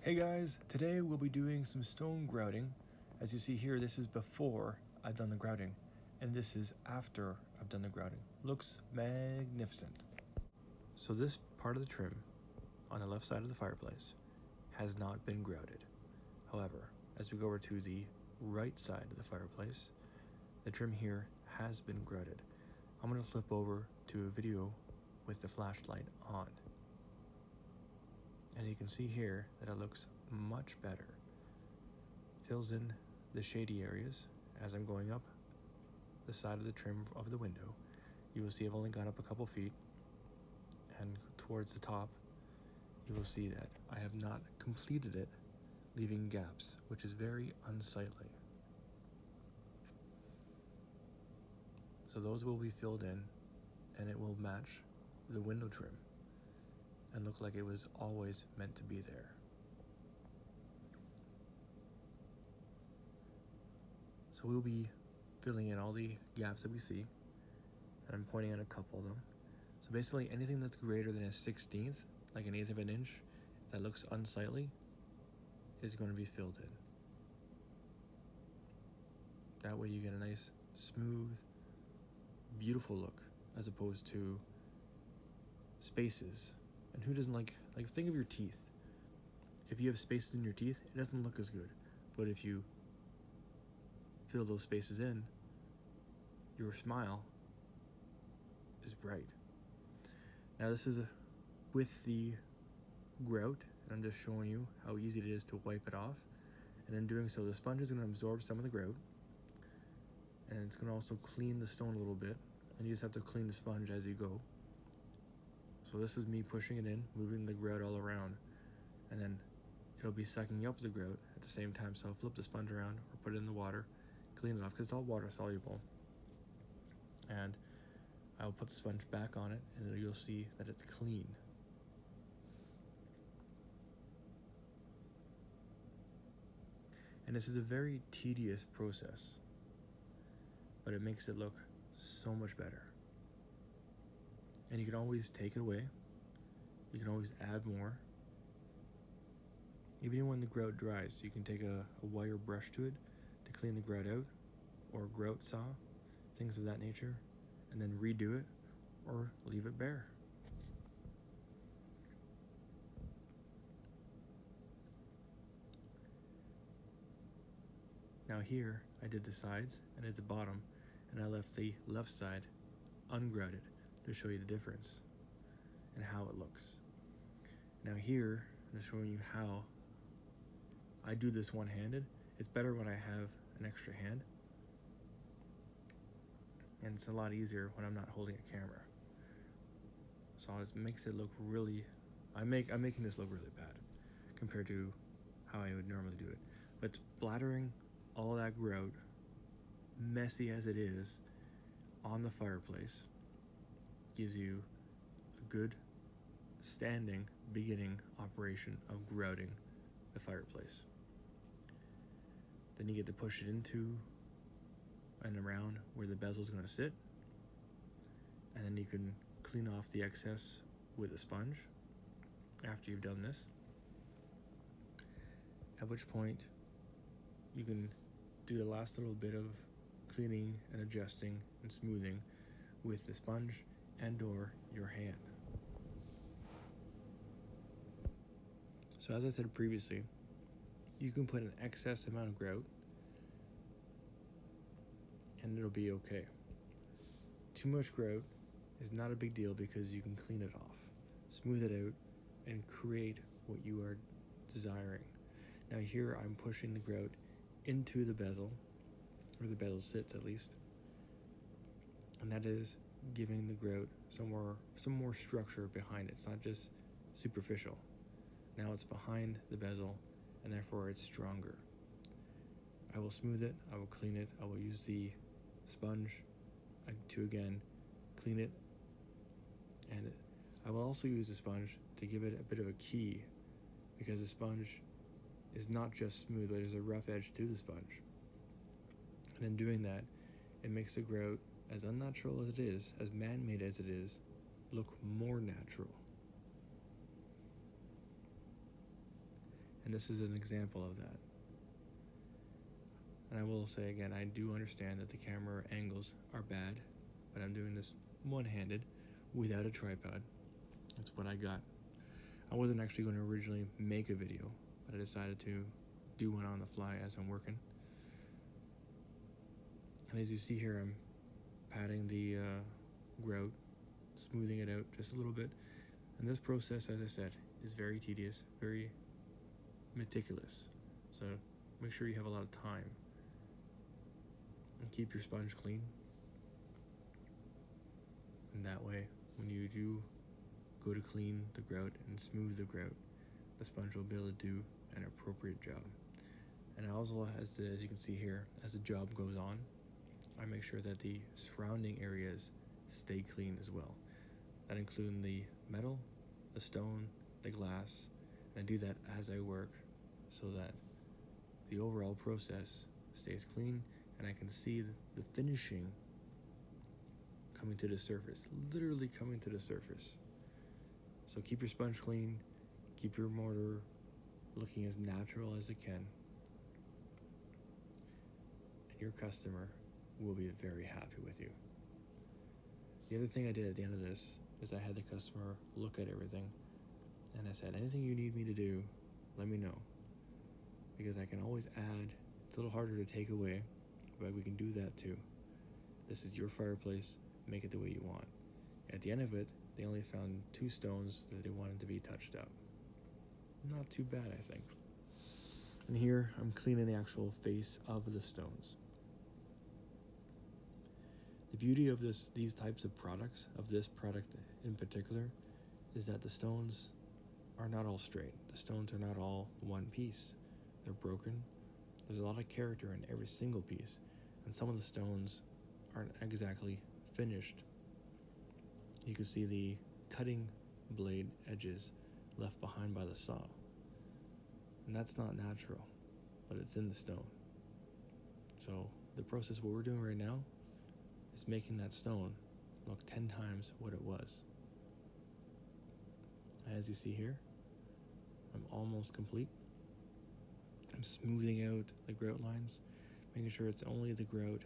Hey guys, today we'll be doing some stone grouting. As you see here, this is before I've done the grouting, and this is after I've done the grouting. Looks magnificent. So this part of the trim on the left side of the fireplace has not been grouted. However, as we go over to the right side of the fireplace, the trim here has been grouted. I'm going to flip over to a video with the flashlight on. And you can see here that it looks much better. Fills in the shady areas as I'm going up the side of the trim of the window. You will see I've only gone up a couple feet, and towards the top you will see that I have not completed it, leaving gaps, which is very unsightly. So those will be filled in, and it will match the window trim and look like it was always meant to be there. So we'll be filling in all the gaps that we see, and I'm pointing out a couple of them. So basically anything that's greater than a 1/16, like 1/8 of an inch, that looks unsightly is going to be filled in. That way you get a nice, smooth, beautiful look, as opposed to spaces. And who doesn't like think of your teeth. If you have spaces in your teeth, it doesn't look as good. But if you fill those spaces in, your smile is bright. Now this is with the grout, and I'm just showing you how easy it is to wipe it off. And in doing so, the sponge is going to absorb some of the grout, and it's going to also clean the stone a little bit, and you just have to clean the sponge as you go. So this is me pushing it in, moving the grout all around, and then it'll be sucking up the grout at the same time. So I'll flip the sponge around or put it in the water, clean it off because it's all water soluble, and I'll put the sponge back on it, and you'll see that it's clean. And this is a very tedious process, but it makes it look so much better. And you can always take it away. You can always add more. Even when the grout dries, you can take a wire brush to it to clean the grout out, or a grout saw, things of that nature, and then redo it or leave it bare. Now here, I did the sides and at the bottom, and I left the left side ungrouted to show you the difference and how it looks. Now here, I'm showing you how I do this one-handed. It's better when I have an extra hand, and it's a lot easier when I'm not holding a camera. So it makes it look really, I'm making this look really bad compared to how I would normally do it. But splattering all that grout, messy as it is, on the fireplace gives you a good standing beginning operation of grouting the fireplace. Then you get to push it into and around where the bezel is going to sit, and then you can clean off the excess with a sponge after you've done this, at which point you can do the last little bit of cleaning and adjusting and smoothing with the sponge and or your hand. So as I said previously, you can put an excess amount of grout and it'll be okay. Too much grout is not a big deal because you can clean it off, smooth it out, and create what you are desiring. Now here I'm pushing the grout into the bezel, or the bezel sits at least, and that is giving the grout some more structure behind it. It's not just superficial. Now it's behind the bezel, and therefore it's stronger. I will smooth it, I will clean it, I will use the sponge to again clean it, and I will also use the sponge to give it a bit of a key, because the sponge is not just smooth, but there's a rough edge to the sponge. And in doing that, it makes the grout, as unnatural as it is, as man-made as it is, look more natural. And this is an example of that. And I will say again, I do understand that the camera angles are bad, but I'm doing this one-handed without a tripod. That's what I got. I wasn't actually going to originally make a video, but I decided to do one on the fly as I'm working. And as you see here, I'm patting the grout, smoothing it out just a little bit. And this process, as I said, is very tedious, very meticulous. So make sure you have a lot of time. And keep your sponge clean. And that way, when you do go to clean the grout and smooth the grout, the sponge will be able to do an appropriate job. And also, as you can see here, as the job goes on, I make sure that the surrounding areas stay clean as well. That includes the metal, the stone, the glass, and I do that as I work so that the overall process stays clean and I can see the finishing coming to the surface, literally coming to the surface. So keep your sponge clean, keep your mortar looking as natural as it can, and your customer will be very happy with you. The other thing I did at the end of this is I had the customer look at everything, and I said, anything you need me to do, let me know, because I can always add. It's a little harder to take away, but we can do that too. This is your fireplace, make it the way you want. At the end of it, they only found 2 stones that they wanted to be touched up. Not too bad, I think. And here, I'm cleaning the actual face of the stones. The beauty of these types of products, of this product in particular, is that the stones are not all straight. The stones are not all one piece. They're broken. There's a lot of character in every single piece, and some of the stones aren't exactly finished. You can see the cutting blade edges left behind by the saw. And that's not natural, but it's in the stone. So the process, what we're doing right now, is making that stone look 10 times what it was. As you see here, I'm almost complete. I'm smoothing out the grout lines, making sure it's only the grout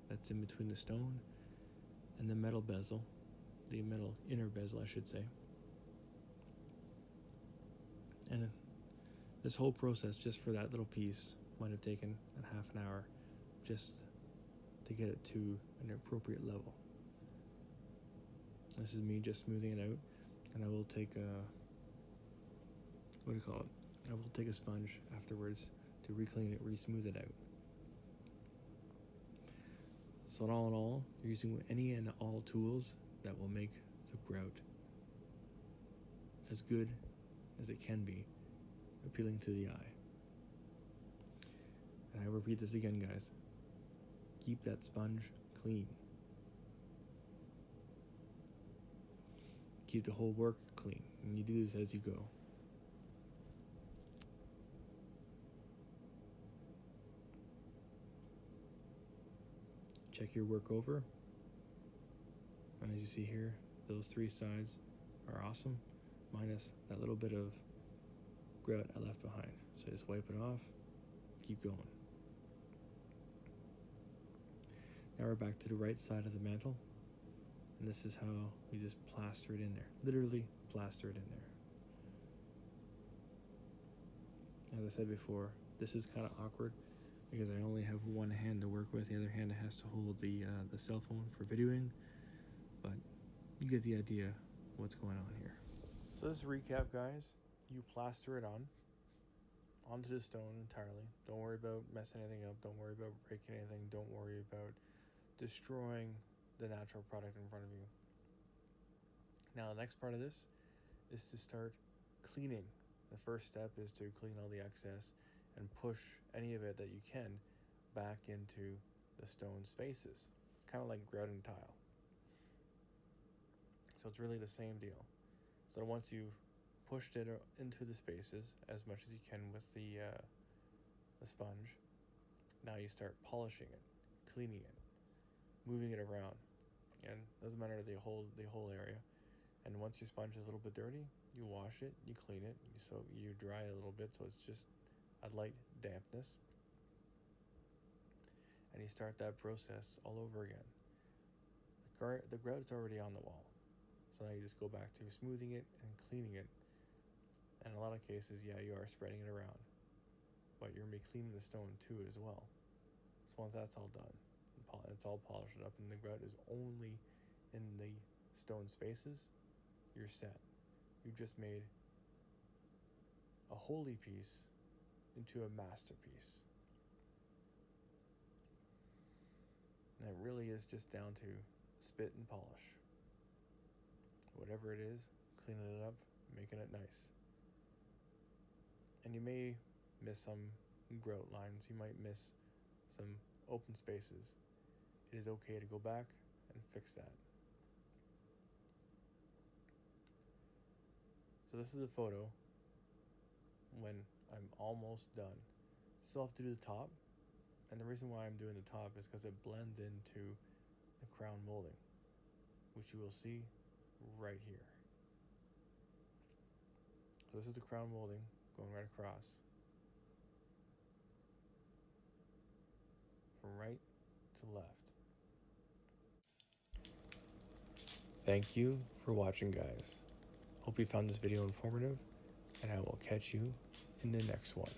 that's in between the stone and the metal bezel, the metal inner bezel, I should say. And this whole process, just for that little piece, might have taken a half an hour just to get it to an appropriate level. This is me just smoothing it out, and I will take I will take a sponge afterwards to re-clean it, re-smooth it out. So in all, you're using any and all tools that will make the grout as good as it can be, appealing to the eye. And I repeat this again, guys. Keep that sponge clean. Keep the whole work clean, and you do this as you go. Check your work over, and as you see here, those 3 sides are awesome, minus that little bit of grout I left behind. So just wipe it off, keep going. Now we're back to the right side of the mantle, and this is how we just plaster it in there. Literally plaster it in there. As I said before, this is kind of awkward because I only have one hand to work with. The other hand has to hold the cell phone for videoing, but you get the idea what's going on here. So this recap, guys, you plaster it onto the stone entirely. Don't worry about messing anything up. Don't worry about breaking anything. Don't worry about destroying the natural product in front of you. Now the next part of this is to start cleaning. The first step is to clean all the excess and push any of it that you can back into the stone spaces. It's kind of like grouting tile. So it's really the same deal. So once you've pushed it into the spaces as much as you can with the sponge, now you start polishing it, cleaning it, moving it around, and it doesn't matter the whole area. And once your sponge is a little bit dirty, You wash it, you clean it, you dry it a little bit so it's just a light dampness. And you start that process all over again. The grout is already on the wall. So now you just go back to smoothing it and cleaning it. And in a lot of cases, yeah, you are spreading it around. But you're going to be cleaning the stone too as well. So once that's all done, it's all polished up and the grout is only in the stone spaces, you're set. You've just made a holy piece into a masterpiece. And it really is just down to spit and polish. Whatever it is, cleaning it up, making it nice. And you may miss some grout lines, you might miss some open spaces. It is okay to go back and fix that. So this is a photo when I'm almost done. Still have to do the top, and the reason why I'm doing the top is because it blends into the crown molding, which you will see right here. So this is the crown molding going right across from right to left. Thank you for watching, guys. Hope you found this video informative, and I will catch you in the next one.